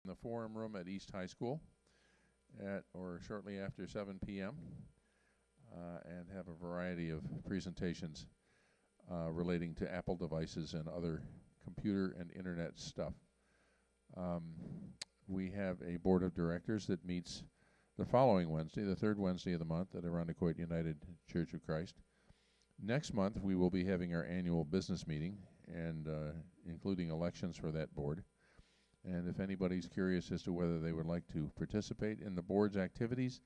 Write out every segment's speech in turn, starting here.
in the Forum Room at East High School at or shortly after 7 p.m. And have a variety of presentations relating to Apple devices and other computer and internet stuff. We have a board of directors that meets the following Wednesday, the third Wednesday of the month, at Arundecoit United Church of Christ. Next month, we will be having our annual business meeting, and including elections for that board. And if anybody's curious as to whether they would like to participate in the board's activities,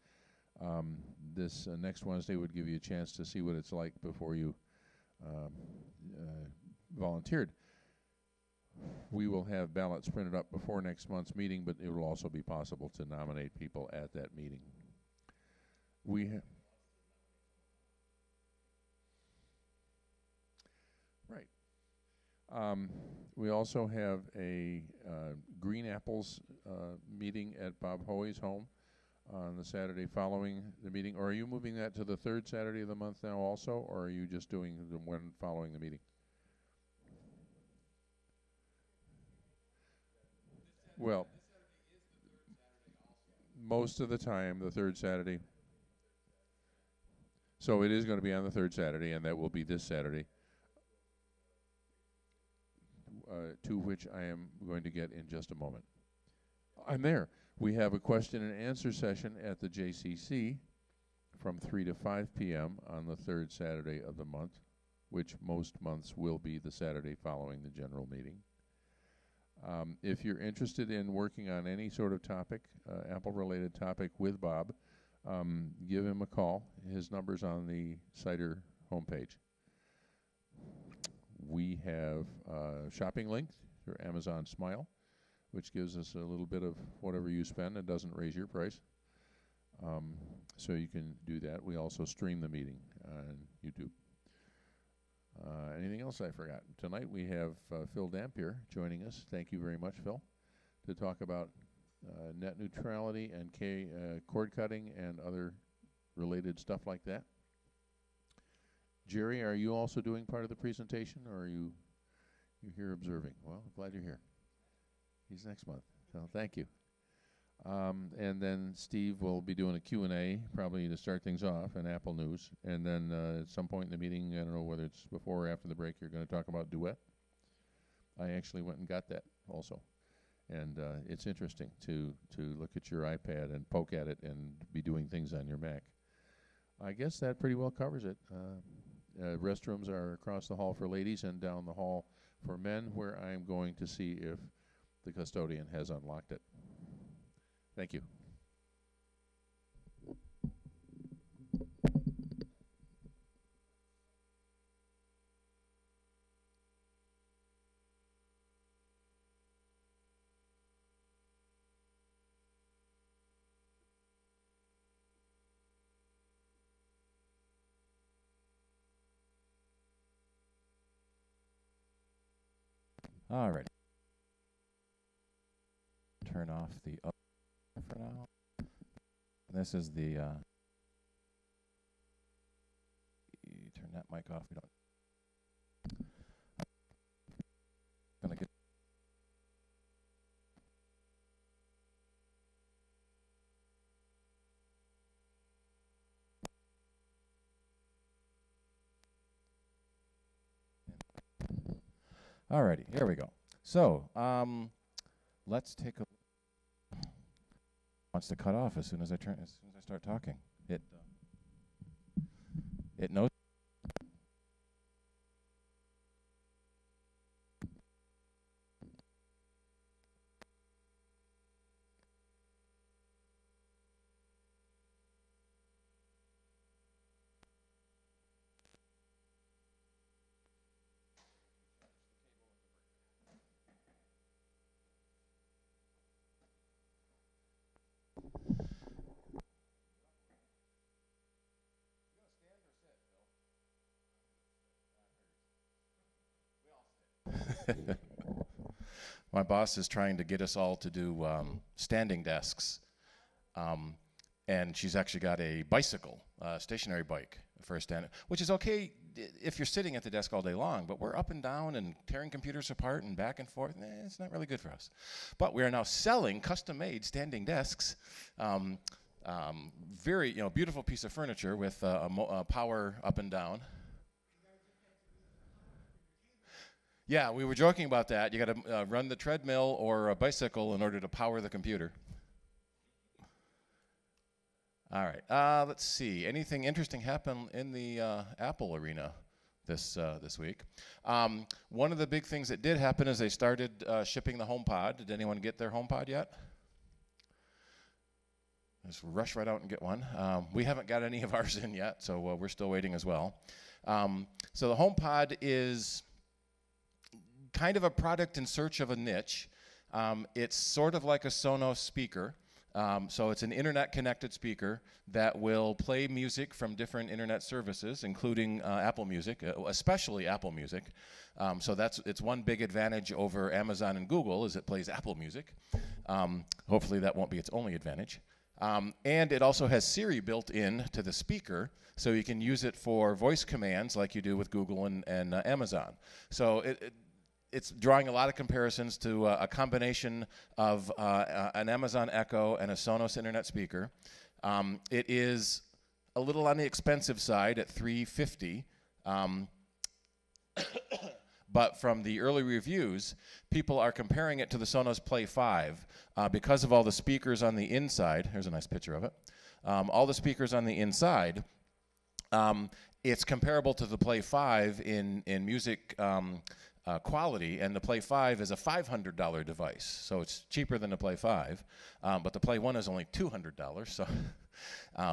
this next Wednesday would give you a chance to see what it's like before you volunteered. We will have ballots printed up before next month's meeting, but it will also be possible to nominate people at that meeting. We also have a Green Apples meeting at Bob Hoey's home on the Saturday following the meeting. Or are you moving that to the third Saturday of the month now also, or are you just doing the one following the meeting? Well, most of the time, the third Saturday. So it is going to be on the third Saturday, and that will be this Saturday, to which I am going to get in just a moment. I'm there. We have a question and answer session at the JCC from 3 to 5 p.m. on the third Saturday of the month, which most months will be the Saturday following the general meeting. If you're interested in working on any sort of topic, Apple-related topic with Bob, give him a call. His number's on the CIDER homepage. We have a shopping link through Amazon Smile, which gives us a little bit of whatever you spend and doesn't raise your price. So you can do that. We also stream the meeting on YouTube. Anything else I forgot? Tonight we have Phil Dampier joining us. Thank you very much, Phil, to talk about net neutrality and cord cutting and other related stuff like that. Jerry, are you also doing part of the presentation, or are you here observing? Well, glad you're here. He's next month, so thank you. And then Steve will be doing a Q&A, probably to start things off, and Apple News. And then at some point in the meeting, I don't know whether it's before or after the break, you're going to talk about Duet. I actually went and got that also. And it's interesting to look at your iPad and poke at it and be doing things on your Mac. I guess that pretty well covers it. Restrooms are across the hall for ladies and down the hall for men, where I'm going to see if the custodian has unlocked it. Thank you. All right. Turn off the up for now. This is the turn that mic off. We don't. Gonna get. Alrighty, here we go. So, let's take a. Wants to cut off as soon as I start talking. It knows. My boss is trying to get us all to do standing desks, and she's actually got a bicycle, stationary bike for a stand, which is okay if you're sitting at the desk all day long, but we're up and down and tearing computers apart and back and forth, it's not really good for us. But we are now selling custom-made standing desks, very beautiful piece of furniture with power up and down. Yeah, we were joking about that. You got to run the treadmill or a bicycle in order to power the computer. All right, let's see. Anything interesting happen in the Apple arena this week? One of the big things that did happen is they started shipping the HomePod. Did anyone get their HomePod yet? Just rush right out and get one. We haven't got any of ours in yet, so we're still waiting as well. So the HomePod is kind of a product in search of a niche. It's sort of like a Sonos speaker. So it's an internet-connected speaker that will play music from different internet services, including Apple Music, especially Apple Music. So it's one big advantage over Amazon and Google is it plays Apple Music. Hopefully that won't be its only advantage. And it also has Siri built in to the speaker, so you can use it for voice commands like you do with Google and Amazon. So it's drawing a lot of comparisons to a combination of an Amazon Echo and a Sonos internet speaker. It is a little on the expensive side at $350, but from the early reviews, people are comparing it to the Sonos Play 5 because of all the speakers on the inside. Here's a nice picture of it. All the speakers on the inside. It's comparable to the Play 5 in music quality, and the Play 5 is a $500 device, so it's cheaper than the Play 5, but the Play 1 is only $200, so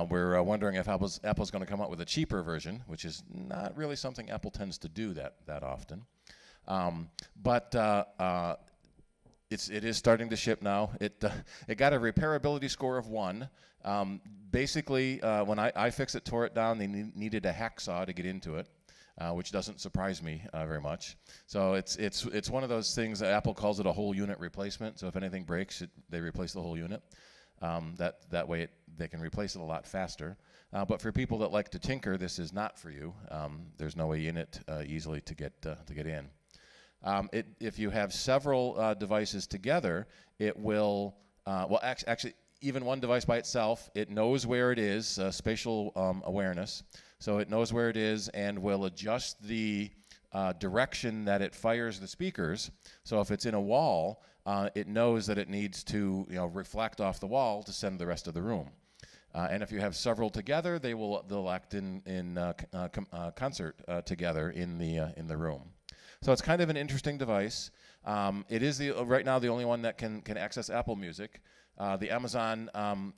we're wondering if Apple's going to come out with a cheaper version, which is not really something Apple tends to do that often. But it is starting to ship now. It got a repairability score of 1. Basically, when iFixit tore it down, they needed a hacksaw to get into it. Which doesn't surprise me very much. So it's one of those things that Apple calls it a whole unit replacement. So if anything breaks, they replace the whole unit. That way they can replace it a lot faster. But for people that like to tinker, this is not for you. There's no way in it easily to get in. If you have several devices together, it will actually even one device by itself, it knows where it is, spatial awareness. So it knows where it is and will adjust the direction that it fires the speakers. So if it's in a wall, it knows that it needs to reflect off the wall to send the rest of the room. And if you have several together, they'll act in concert together in the room. So it's kind of an interesting device. It is right now the only one that can access Apple Music. The Amazon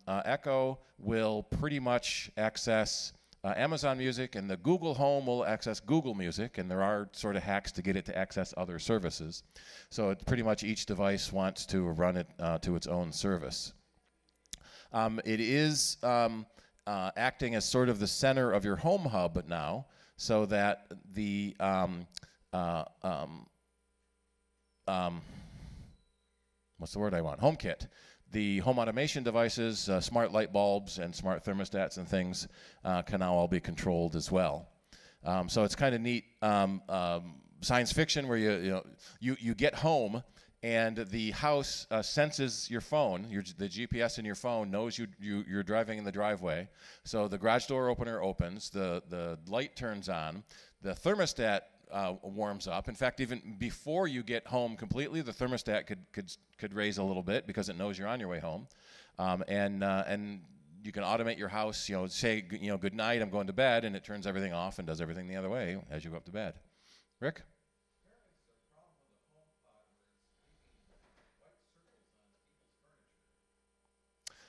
Echo will pretty much access Amazon Music, and the Google Home will access Google Music, and there are sort of hacks to get it to access other services. So pretty much each device wants to run it to its own service. It is acting as sort of the center of your home hub now, so that the what's the word I want? HomeKit. The home automation devices, smart light bulbs and smart thermostats and things can now all be controlled as well. So it's kind of neat science fiction where you get home and the house senses your phone. The GPS in your phone knows you're driving in the driveway. So the garage door opener opens, the light turns on, the thermostat warms up. In fact, even before you get home completely, the thermostat could raise a little bit because it knows you're on your way home, and you can automate your house. Say good night, I'm going to bed, and it turns everything off and does everything the other way as you go up to bed. Rick?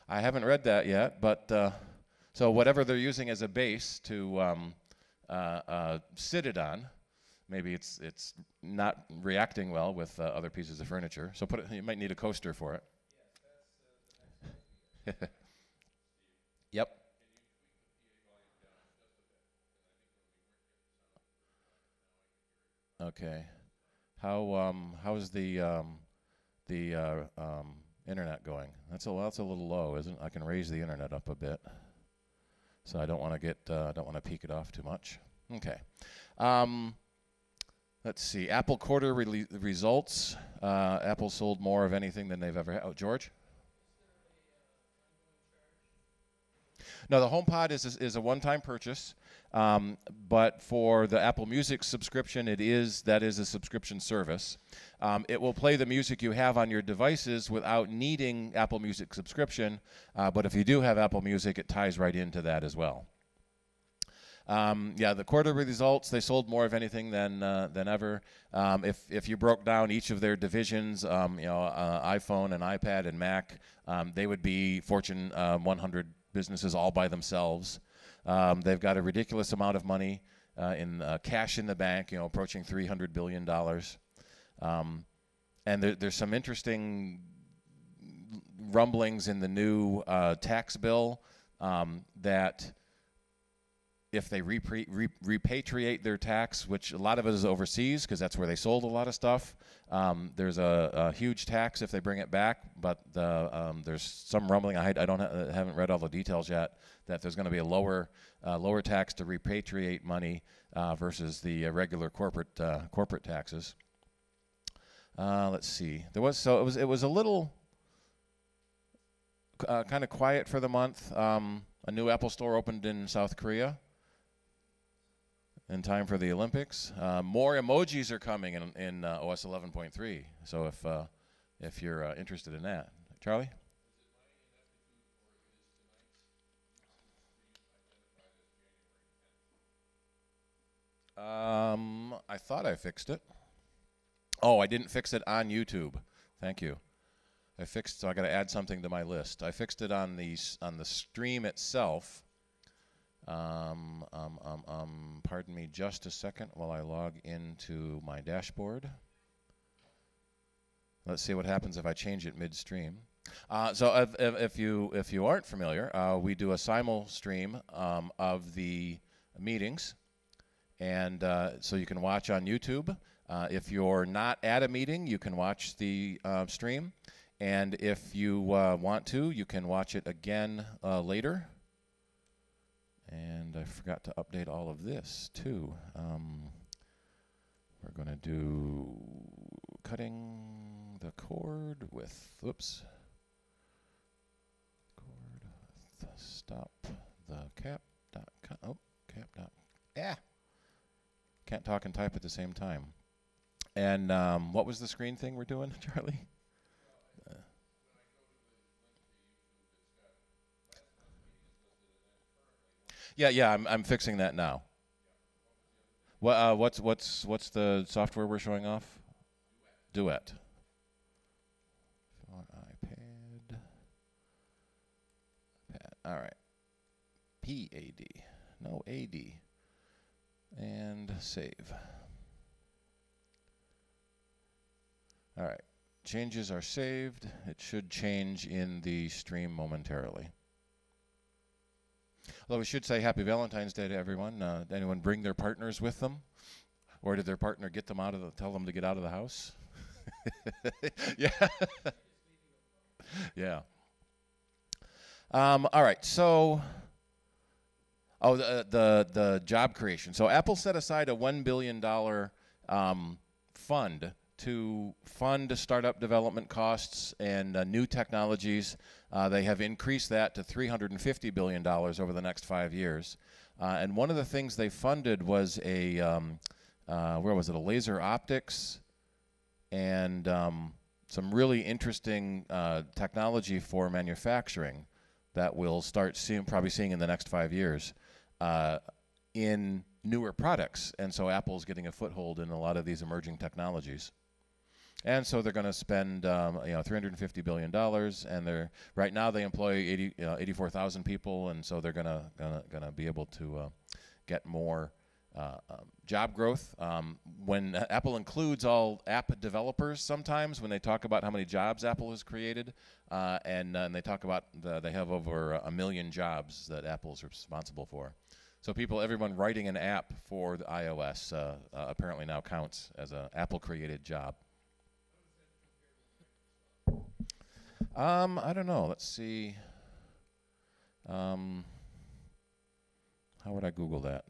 I haven't read that yet, but so whatever they're using as a base to sit it on. Maybe it's not reacting well with other pieces of furniture. So you might need a coaster for it. Yep. Okay. How's the internet going? That's a little low, isn't it? I can raise the internet up a bit. So I don't want to peak it off too much. Okay. Let's see. Apple quarter results. Apple sold more of anything than they've ever had. Oh, George? No, the HomePod is a one-time purchase, but for the Apple Music subscription, that is a subscription service. It will play the music you have on your devices without needing Apple Music subscription, but if you do have Apple Music, it ties right into that as well. Yeah, the quarterly results, they sold more of anything than ever. If you broke down each of their divisions, iPhone and iPad and Mac, they would be Fortune 100 businesses all by themselves. They've got a ridiculous amount of money in cash in the bank, approaching $300 billion. And there's some interesting rumblings in the new tax bill that if they repatriate their tax, which a lot of it is overseas because that's where they sold a lot of stuff, there's a huge tax if they bring it back. But there's some rumbling. I haven't read all the details yet. That there's going to be a lower tax to repatriate money versus the regular corporate taxes. Let's see. It was a little kind of quiet for the month. A new Apple store opened in South Korea in time for the Olympics. More emojis are coming in OS 11.3. So if you're interested in that, Charlie. I thought I fixed it. Oh, I didn't fix it on YouTube. Thank you. So I got to add something to my list. I fixed it on the stream itself. Pardon me just a second while I log into my dashboard. Let's see what happens if I change it midstream. So if you aren't familiar, we do a simul stream of the meetings, and so you can watch on YouTube. If you're not at a meeting, you can watch the stream, and if you want to, you can watch it again later. And I forgot to update all of this too. We're going to do cutting the cord with, cord with stop the cap. Can't talk and type at the same time. And what was the screen thing we're doing, Charlie? Yeah, I'm fixing that now. What's the software we're showing off? Duet. On iPad. All right. PAD. No AD. And save. All right. Changes are saved. It should change in the stream momentarily. Although we should say Happy Valentine's Day to everyone. Did anyone bring their partners with them? Or did their partner get them tell them to get out of the house? Yeah. Yeah. All right. So, the job creation. So Apple set aside a $1 billion fund to fund startup development costs and new technologies. They have increased that to $350 billion over the next 5 years. And one of the things they funded was a laser optics and some really interesting technology for manufacturing that we'll start probably seeing in the next 5 years in newer products. And so Apple's getting a foothold in a lot of these emerging technologies. And so they're going to spend, $350 billion, and right now they employ 84,000 people, and so they're going to be able to get more job growth. When Apple includes all app developers, sometimes when they talk about how many jobs Apple has created, and they talk about they have over 1 million jobs that Apple is responsible for. So everyone writing an app for the iOS apparently now counts as an Apple-created job. I don't know. Let's see. How how would I Google that?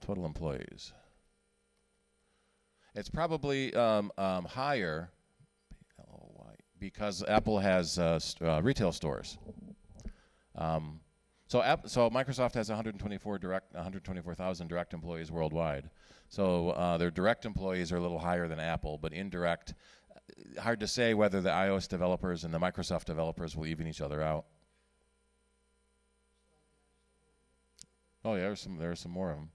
Total employees. It's probably higher because Apple has retail stores. So Microsoft has 124,000 direct employees worldwide. So their direct employees are a little higher than Apple, but indirect, hard to say whether the iOS developers and the Microsoft developers will even each other out. Oh yeah, there are some more of them.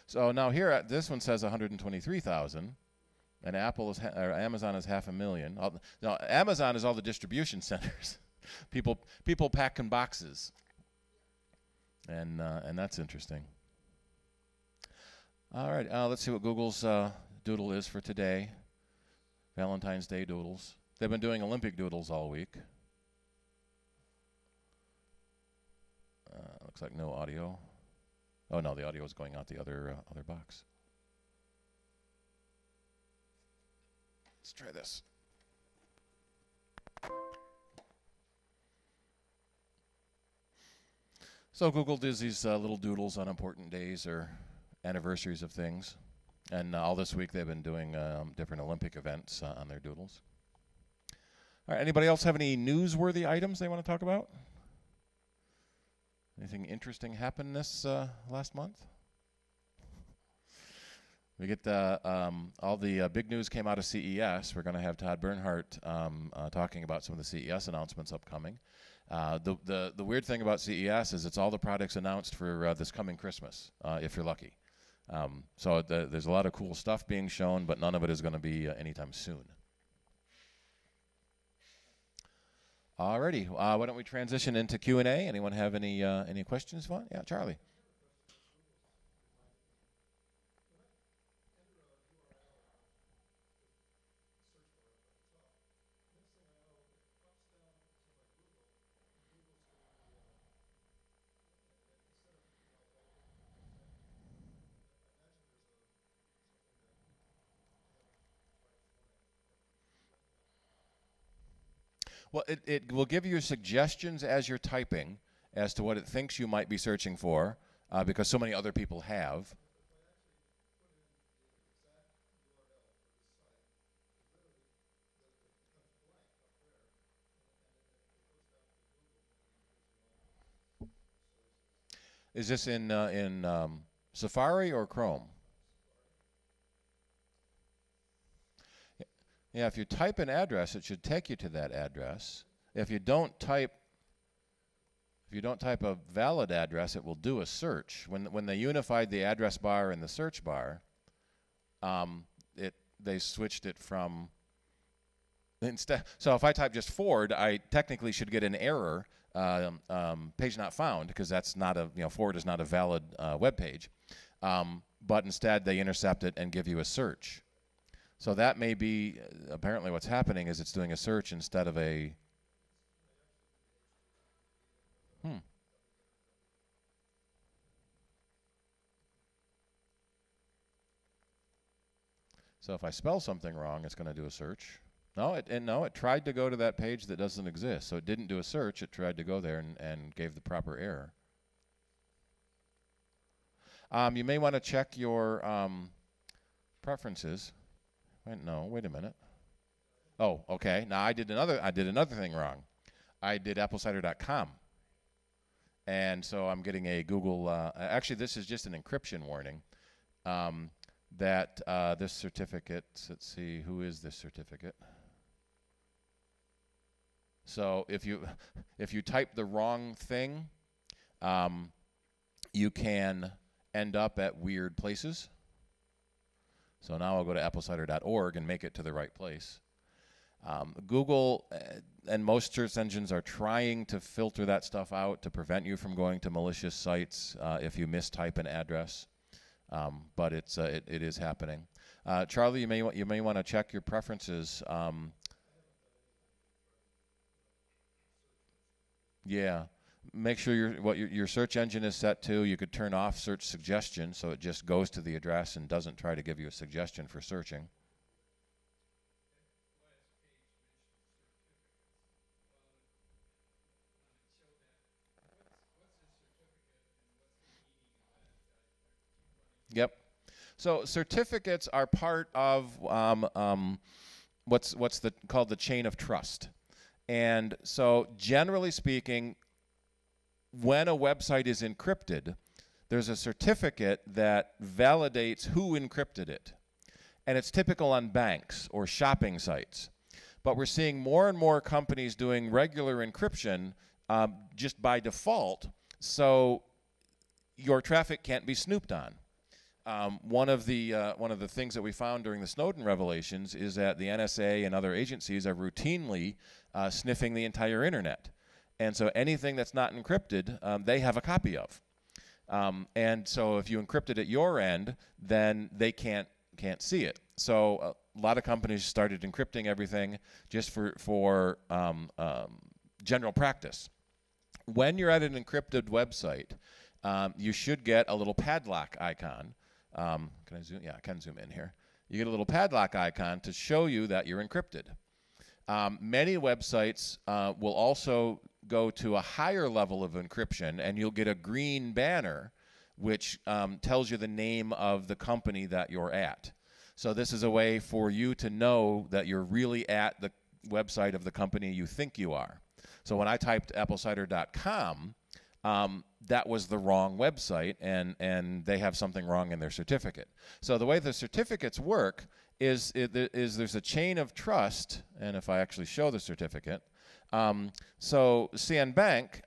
So now here, this one says 123,000, and Amazon is 500,000. Now Amazon is all the distribution centers, people packing boxes, and that's interesting. All right, let's see what Google's doodle is for today. Valentine's Day doodles. They've been doing Olympic doodles all week. Looks like no audio. Oh no, the audio is going out the other box. Let's try this. So Google does these little doodles on important days or anniversaries of things. And all this week they've been doing different Olympic events on their doodles. All right, anybody else have any newsworthy items they want to talk about? Anything interesting happened this last month? We get all the big news came out of CES. We're going to have Todd Bernhardt talking about some of the CES announcements upcoming. The weird thing about CES is it's all the products announced for this coming Christmas, if you're lucky. So there's a lot of cool stuff being shown, but none of it is going to be anytime soon. Alrighty, why don't we transition into Q&A? Anyone have any questions? Yeah, Charlie. Well, it will give you suggestions as you're typing as to what it thinks you might be searching for, because so many other people have. Is this in Safari or Chrome? Yeah, if you type an address, it should take you to that address. If you don't type a valid address, it will do a search. When they unified the address bar and the search bar, they switched it from instead. So if I type just Ford, I technically should get an error, page not found, because that's not Ford is not a valid web page. But instead, they intercept it and give you a search. So that may be apparently what's happening is it's doing a search instead of a. So if I spell something wrong, it's going to do a search. No, it tried to go to that page that doesn't exist. So it didn't do a search. It tried to go there and gave the proper error. You may want to check your preferences. Wait a minute. Oh, okay. Now I did another thing wrong. I did applecider.com. And so I'm getting a Google, actually this is just an encryption warning, that this certificate, let's see, who is this certificate? So if you type the wrong thing, you can end up at weird places. So now I'll go to applecider.org and make it to the right place. Google and most search engines are trying to filter that stuff out to prevent you from going to malicious sites if you mistype an address. But it is happening. Charlie, you may want to check your preferences. Yeah. Make sure your search engine is set to. You could turn off search suggestion so it just goes to the address and doesn't try to give you a suggestion for searching. Yep. So certificates are part of what's called the chain of trust. And so generally speaking, when a website is encrypted, there's a certificate that validates who encrypted it. And it's typical on banks or shopping sites. But we're seeing more and more companies doing regular encryption just by default, so your traffic can't be snooped on. One of the things that we found during the Snowden revelations is that the NSA and other agencies are routinely sniffing the entire internet. And so anything that's not encrypted, they have a copy of. And so if you encrypt it at your end, then they can't see it. So a lot of companies started encrypting everything just for general practice. When you're at an encrypted website, you should get a little padlock icon. Can I zoom? Yeah, I can zoom in here. You get a little padlock icon to show you that you're encrypted. Many websites will also go to a higher level of encryption, and you'll get a green banner which tells you the name of the company that you're at. So this is a way for you to know that you're really at the website of the company you think you are. So when I typed applecider.com, that was the wrong website, and they have something wrong in their certificate. So the way the certificates work is there's a chain of trust, and if I actually show the certificate, so CN Bank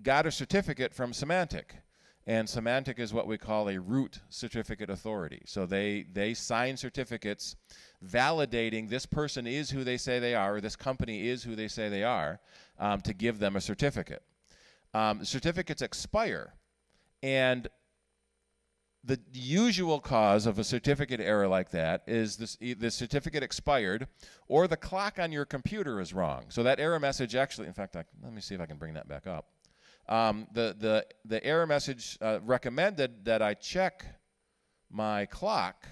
got a certificate from Symantec, and Symantec is what we call a root certificate authority. So they sign certificates validating this person is who they say they are, or this company is who they say they are, to give them a certificate. Certificates expire, and the usual cause of a certificate error like that is the certificate expired, or the clock on your computer is wrong. So that error message actually, in fact, let me see if I can bring that back up. The error message recommended that I check my clock,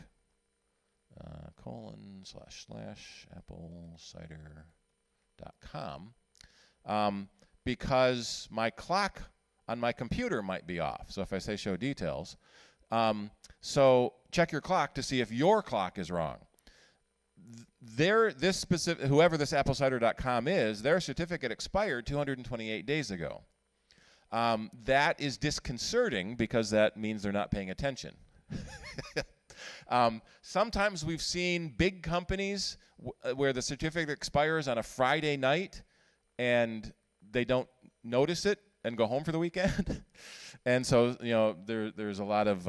//applecider.com, because my clock on my computer might be off. So if I say show details, so check your clock to see if your clock is wrong. Whoever this applecider.com is, their certificate expired 228 days ago. That is disconcerting because that means they're not paying attention. Sometimes we've seen big companies where the certificate expires on a Friday night and they don't notice it and go home for the weekend. And so, there's a lot of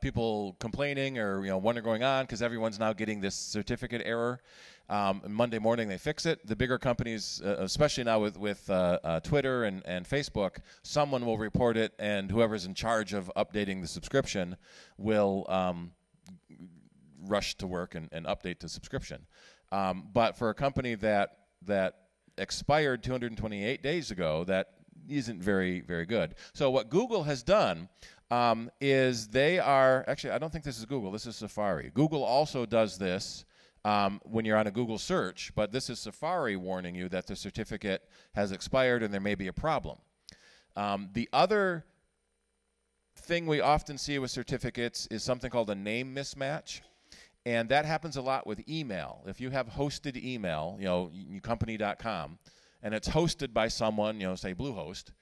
people complaining or, wondering going on because everyone's now getting this certificate error. Monday morning they fix it. The bigger companies, especially now with Twitter and Facebook, someone will report it, and whoever's in charge of updating the subscription will rush to work and update the subscription. But for a company that expired 228 days ago, that isn't very, very good. So what Google has done is they are, actually I don't think this is Google, this is Safari. Google also does this when you're on a Google search, but this is Safari warning you that the certificate has expired and there may be a problem. The other thing we often see with certificates is something called a name mismatch. And that happens a lot with email. If you have hosted email, company.com, and it's hosted by someone, say Bluehost,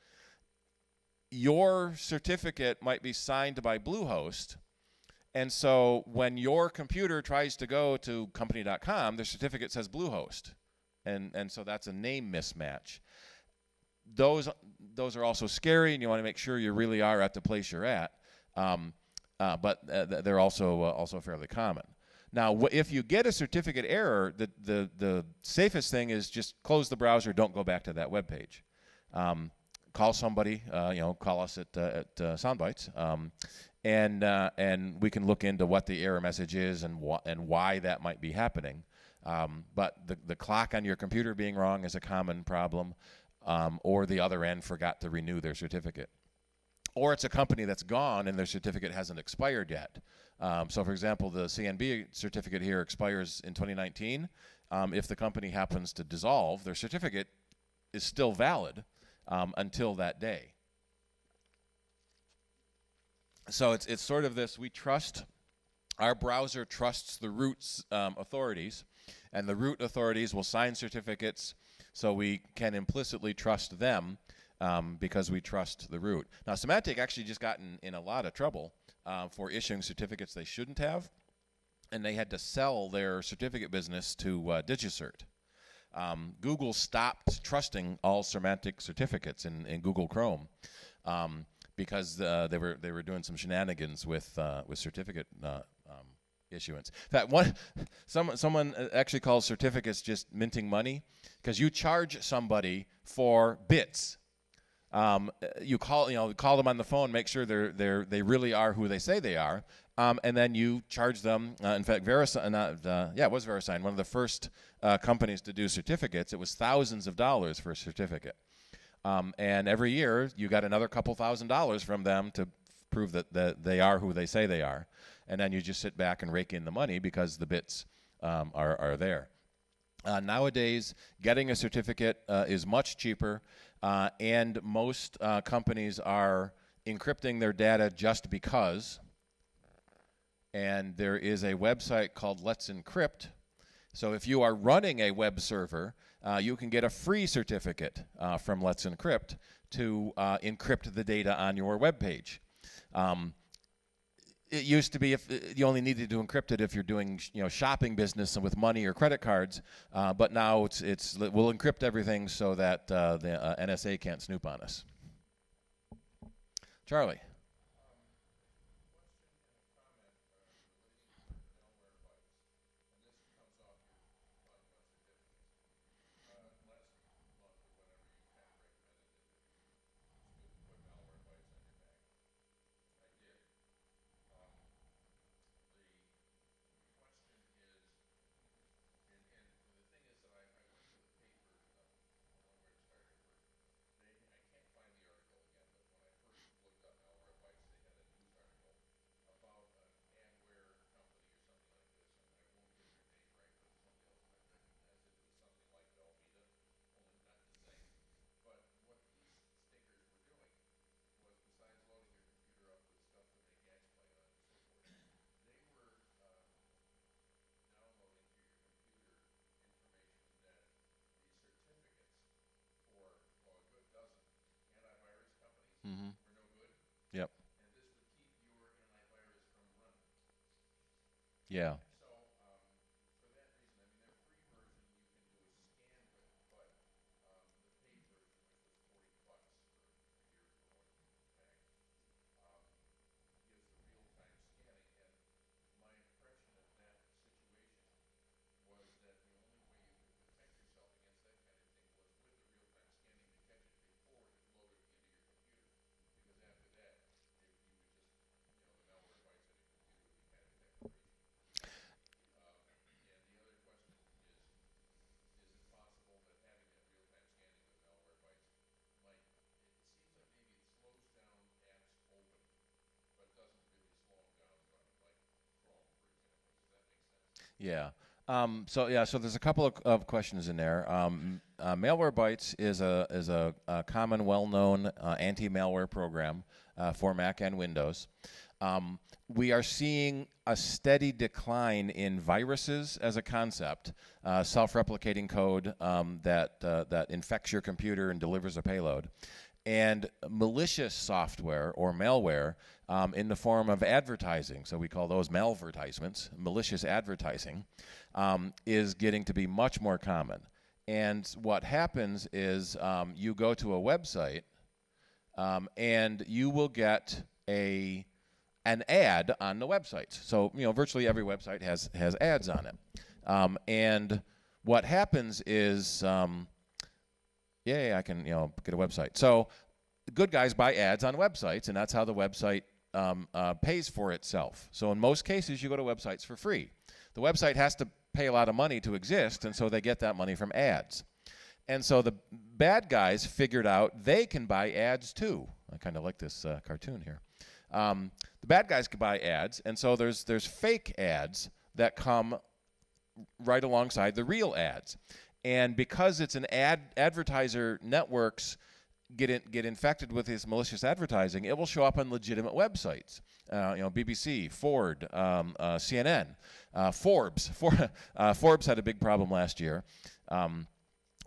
your certificate might be signed by Bluehost, and so when your computer tries to go to company.com, the certificate says Bluehost, and so that's a name mismatch. Those are also scary, and you want to make sure you really are at the place you're at, but they're also fairly common. Now, if you get a certificate error, the safest thing is just close the browser. Don't go back to that web page. Call somebody. Call us at Soundbites, and we can look into what the error message is and why that might be happening. But the clock on your computer being wrong is a common problem, or the other end forgot to renew their certificate. Or it's a company that's gone and their certificate hasn't expired yet. So, for example, the CNB certificate here expires in 2019. If the company happens to dissolve, their certificate is still valid until that day. So it's sort of this, our browser trusts the root authorities, and the root authorities will sign certificates, so we can implicitly trust them because we trust the root. Now, Symantec actually just got in a lot of trouble for issuing certificates they shouldn't have, and they had to sell their certificate business to DigiCert. Google stopped trusting all Symantec certificates in Google Chrome because they were doing some shenanigans with certificate issuance. In fact, someone actually calls certificates just minting money because you charge somebody for bits. You call them on the phone, make sure they really are who they say they are, and then you charge them. In fact, it was VeriSign, one of the first companies to do certificates. It was thousands of dollars for a certificate, and every year you got another couple $1,000s from them to prove that they are who they say they are, and then you just sit back and rake in the money because the bits are there. Nowadays, getting a certificate is much cheaper, and most companies are encrypting their data just because. And there is a website called Let's Encrypt. So if you are running a web server, you can get a free certificate from Let's Encrypt to encrypt the data on your web page. It used to be if you only needed to encrypt it if you're doing shopping business with money or credit cards, but now we'll encrypt everything so that the NSA can't snoop on us. Charlie. Mm-hmm. Yep. Yeah. Yeah. So there's a couple of questions in there. Malwarebytes is a common, well-known anti-malware program for Mac and Windows. We are seeing a steady decline in viruses as a concept, self-replicating code that infects your computer and delivers a payload, and malicious software or malware in the form of advertising. So we call those malvertisements. Malicious advertising is getting to be much more common. And what happens is you go to a website and you will get an ad on the website. So virtually every website has ads on it. And what happens is I can get a website. So good guys buy ads on websites, and that's how the website pays for itself. So in most cases, you go to websites for free. The website has to pay a lot of money to exist, and so they get that money from ads. And so the bad guys figured out they can buy ads too. I kind of like this cartoon here. The bad guys can buy ads, and so there's fake ads that come right alongside the real ads. And because it's an advertiser network's get infected with this malicious advertising, it will show up on legitimate websites. BBC, Ford, CNN, Forbes. Forbes had a big problem last year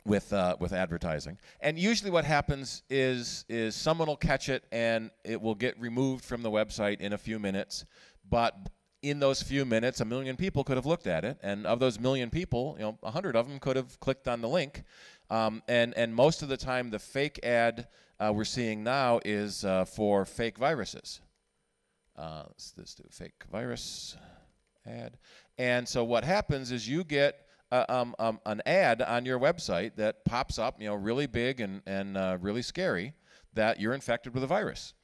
with advertising. And usually what happens is someone will catch it and it will get removed from the website in a few minutes. But in those few minutes, 1 million people could have looked at it, and of those 1 million people, 100 of them could have clicked on the link. And most of the time, the fake ad we're seeing now is for fake viruses. Let's do fake virus ad. And so what happens is you get an ad on your website that pops up, really big and really scary, that you're infected with a virus.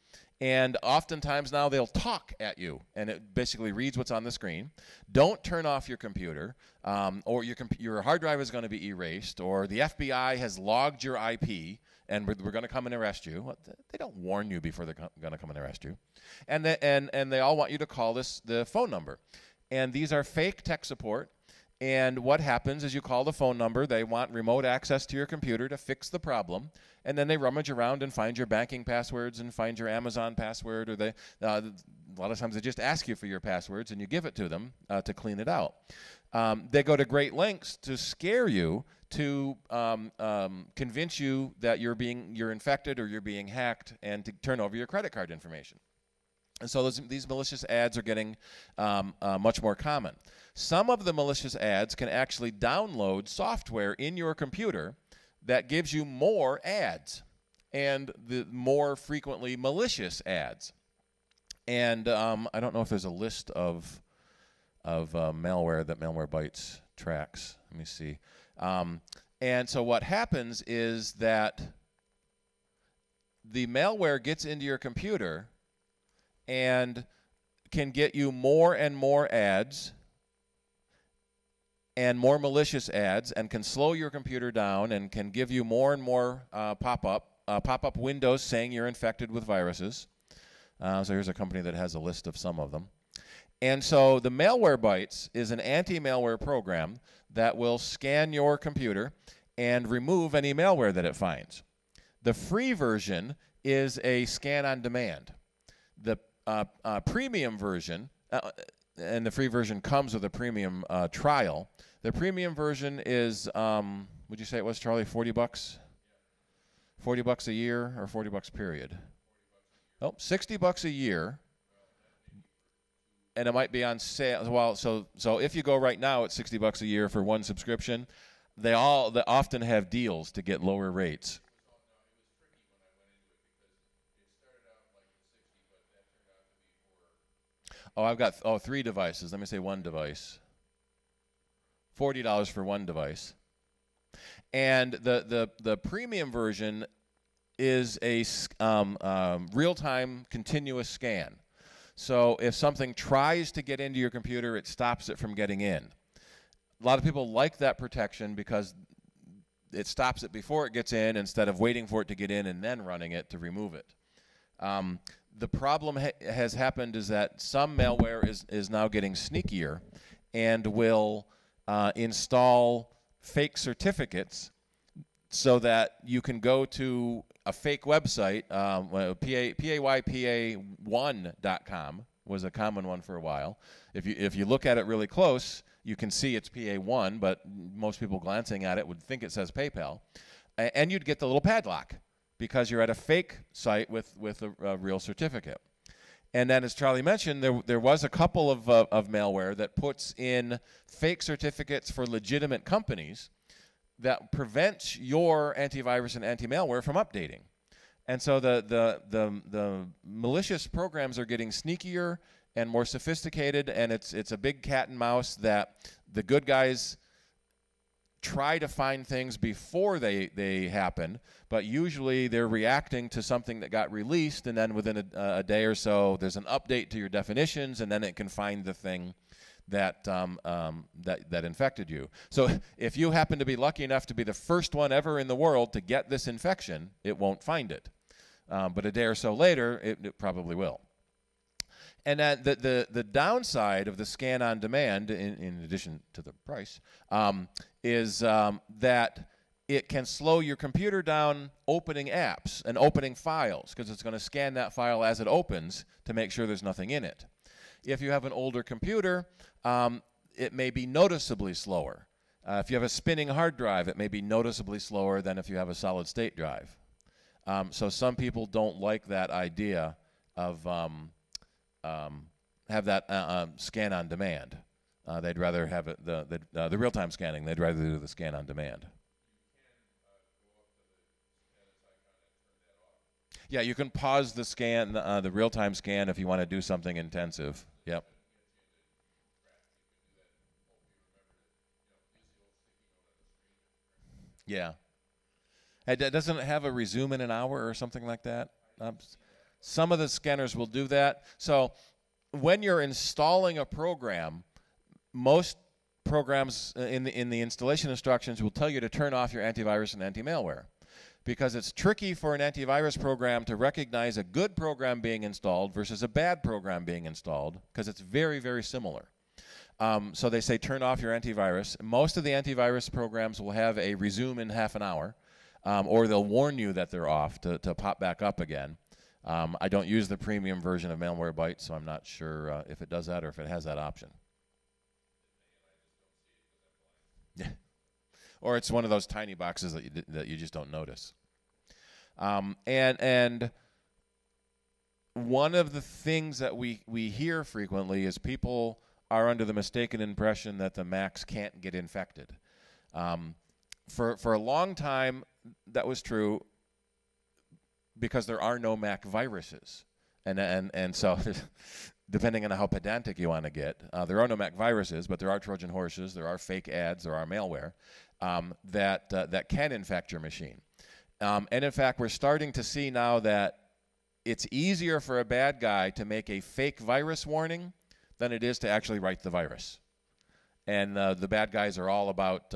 And oftentimes now they'll talk at you, and it basically reads what's on the screen. Don't turn off your computer, or your hard drive is going to be erased, or the FBI has logged your IP, and we're going to come and arrest you. Well, they don't warn you before they're going to come and arrest you. And they all want you to call the phone number. And these are fake tech support. And what happens is you call the phone number. They want remote access to your computer to fix the problem. And then they rummage around and find your banking passwords and find your Amazon password. Or a lot of times they just ask you for your passwords and you give it to them to clean it out. They go to great lengths to scare you, to convince you that you're infected or you're being hacked, and to turn over your credit card information. And so these malicious ads are getting much more common. Some of the malicious ads can actually download software in your computer that gives you more ads, and the more frequently malicious ads. And I don't know if there's a list of malware that Malwarebytes tracks. Let me see. And so what happens is that the malware gets into your computer and can get you more and more ads and more malicious ads, and can slow your computer down, and can give you more and more pop-up windows saying you're infected with viruses. So here's a company that has a list of some of them. And so the Malwarebytes is an anti-malware program that will scan your computer and remove any malware that it finds. The free version is a scan on demand. The premium version, and the free version comes with a premium trial. The premium version is, would you say it was, Charlie, $40? $40 a year, or $40 period? Oh, $60 a year, and it might be on sale. Well, so if you go right now, it's $60 a year for one subscription. They often have deals to get lower rates. Oh, I've got 3 devices. Let me say 1 device. $40 for 1 device. And the premium version is a real-time continuous scan. So if something tries to get into your computer, it stops it from getting in. A lot of people like that protection because it stops it before it gets in, instead of waiting for it to get in and then running it to remove it. The problem has happened is that some malware is now getting sneakier and will install fake certificates so that you can go to a fake website. PAYPA1.com was a common one for a while. If you look at it really close, you can see it's PA1, but most people glancing at it would think it says PayPal. And you'd get the little padlock, because you're at a fake site with a real certificate. And then, as Charlie mentioned, there was a couple of malware that puts in fake certificates for legitimate companies that prevents your antivirus and anti-malware from updating. And so the malicious programs are getting sneakier and more sophisticated, and it's a big cat and mouse that the good guys try to find things before they happen, but usually they're reacting to something that got released, and then within a day or so there's an update to your definitions, and then it can find the thing that infected you. So if you happen to be lucky enough to be the first one ever in the world to get this infection, it won't find it. But a day or so later, it probably will. And the downside of the scan on demand, in addition to the price, is that it can slow your computer down opening apps and opening files because it's going to scan that file as it opens to make sure there's nothing in it. If you have an older computer, it may be noticeably slower. If you have a spinning hard drive, it may be noticeably slower than if you have a solid state drive. So some people don't like that idea of have that scan on demand. They'd rather have it the real-time scanning. They'd rather do the scan on demand. Yeah, you can pause the scan, the real-time scan, if you want to do something intensive. Yep. Yeah. Doesn't it have a resume in an hour or something like that? Some of the scanners will do that. So when you're installing a program, most programs in the installation instructions will tell you to turn off your antivirus and anti-malware, because it's tricky for an antivirus program to recognize a good program being installed versus a bad program being installed, because it's very, very similar. So they say turn off your antivirus. Most of the antivirus programs will have a resume in half an hour, or they'll warn you that they're off to pop back up again. I don't use the premium version of Malwarebytes, so I'm not sure if it does that or if it has that option. Yeah. Or it's one of those tiny boxes that you just don't notice. And one of the things that we hear frequently is people are under the mistaken impression that the Macs can't get infected. For a long time, that was true because there are no Mac viruses. And so depending on how pedantic you want to get, there are no Mac viruses, but there are Trojan horses, there are fake ads, there are malware that can infect your machine. And in fact, we're starting to see now that it's easier for a bad guy to make a fake virus warning than it is to actually write the virus. And the bad guys are all about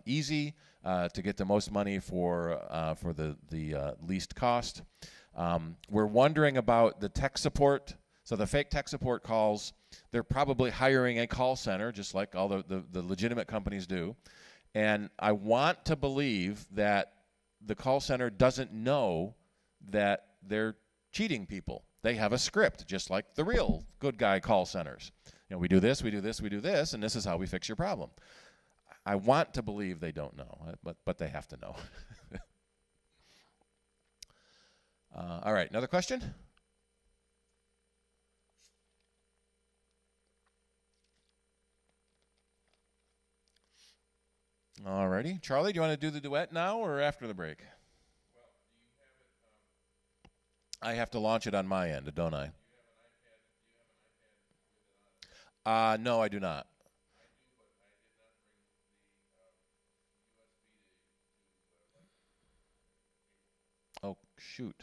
easy to get the most money for the least cost. We're wondering about the tech support. So the fake tech support calls, they're probably hiring a call center, just like all the legitimate companies do. And I want to believe that the call center doesn't know that they're cheating people. They have a script, just like the real good guy call centers. You know, we do this, we do this, we do this, and this is how we fix your problem. I want to believe they don't know, but they have to know. All right, another question? All righty. Charlie, do you want to do the duet now or after the break? Well, do you have it, I have to launch it on my end, don't I? No, I do not. Oh, shoot.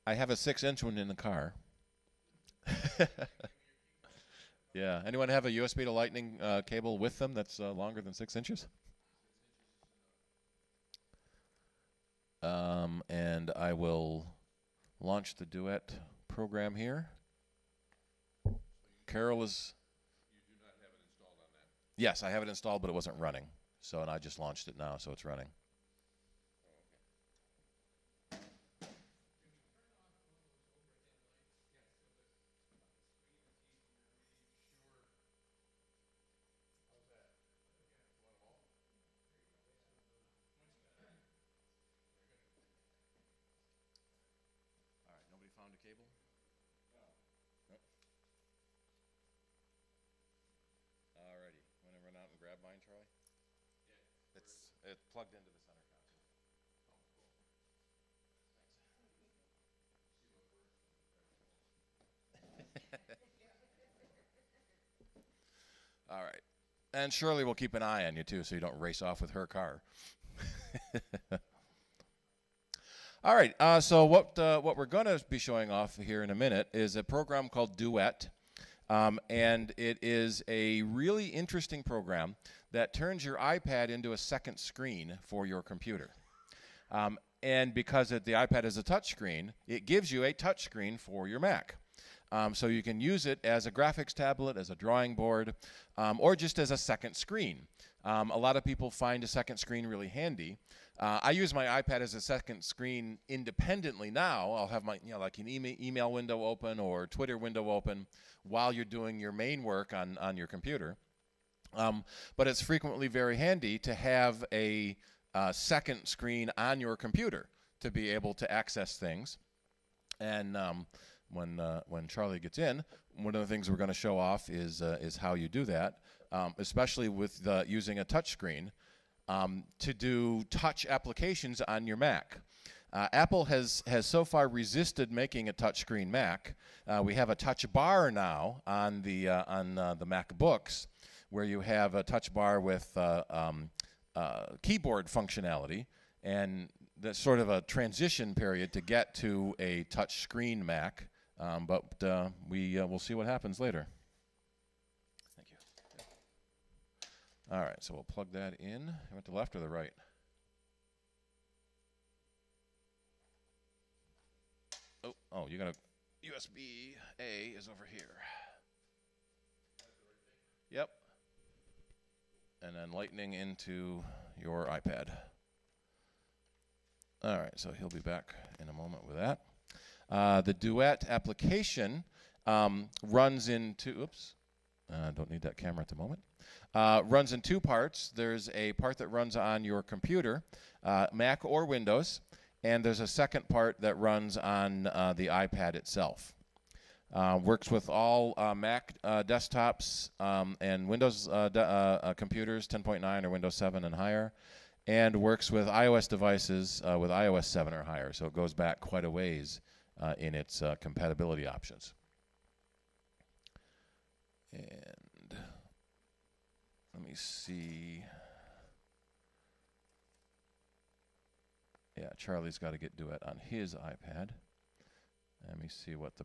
I have a 6-inch one in the car. Yeah. Anyone have a USB to Lightning cable with them that's longer than 6 inches? And I will launch the Duet program here. Carol is... You do not have it installed on that? Yes, I have it installed, but it wasn't running. So, and I just launched it now, so it's running. Found a cable? No. Nope. Alrighty. Want to run out and grab mine, Charlie? Yeah. It's plugged into the center console. Oh, cool. All right. And Shirley will keep an eye on you, too, so you don't race off with her car. All right, so what we're going to be showing off here in a minute is a program called Duet, and it is a really interesting program that turns your iPad into a second screen for your computer. And because the iPad is a touch screen, it gives you a touch screen for your Mac. So you can use it as a graphics tablet, as a drawing board, or just as a second screen. A lot of people find a second screen really handy. I use my iPad as a second screen independently now. I'll have my, like an email window open or Twitter window open while you're doing your main work on your computer. But it's frequently very handy to have a second screen on your computer to be able to access things. And when Charlie gets in, one of the things we're going to show off is how you do that, especially with using a touch screen to do touch applications on your Mac. Apple has so far resisted making a touchscreen Mac. We have a touch bar now on the MacBooks, where you have a touch bar with keyboard functionality, and that's sort of a transition period to get to a touch screen Mac, but we'll see what happens later. Thank you. All right, so we'll plug that in. You went to the left or the right? Oh, you got a USB-A is over here. Yep. And then lightning into your iPad. All right, so he'll be back in a moment with that. The Duet application runs in two, don't need that camera at the moment. Runs in two parts. There's a part that runs on your computer, Mac or Windows, and there's a second part that runs on the iPad itself. Works with all Mac desktops and Windows computers, 10.9 or Windows 7 and higher, and works with iOS devices with iOS 7 or higher. So it goes back quite a ways in its compatibility options. And let me see. Yeah, Charlie's got to get Duet on his iPad. Let me see what the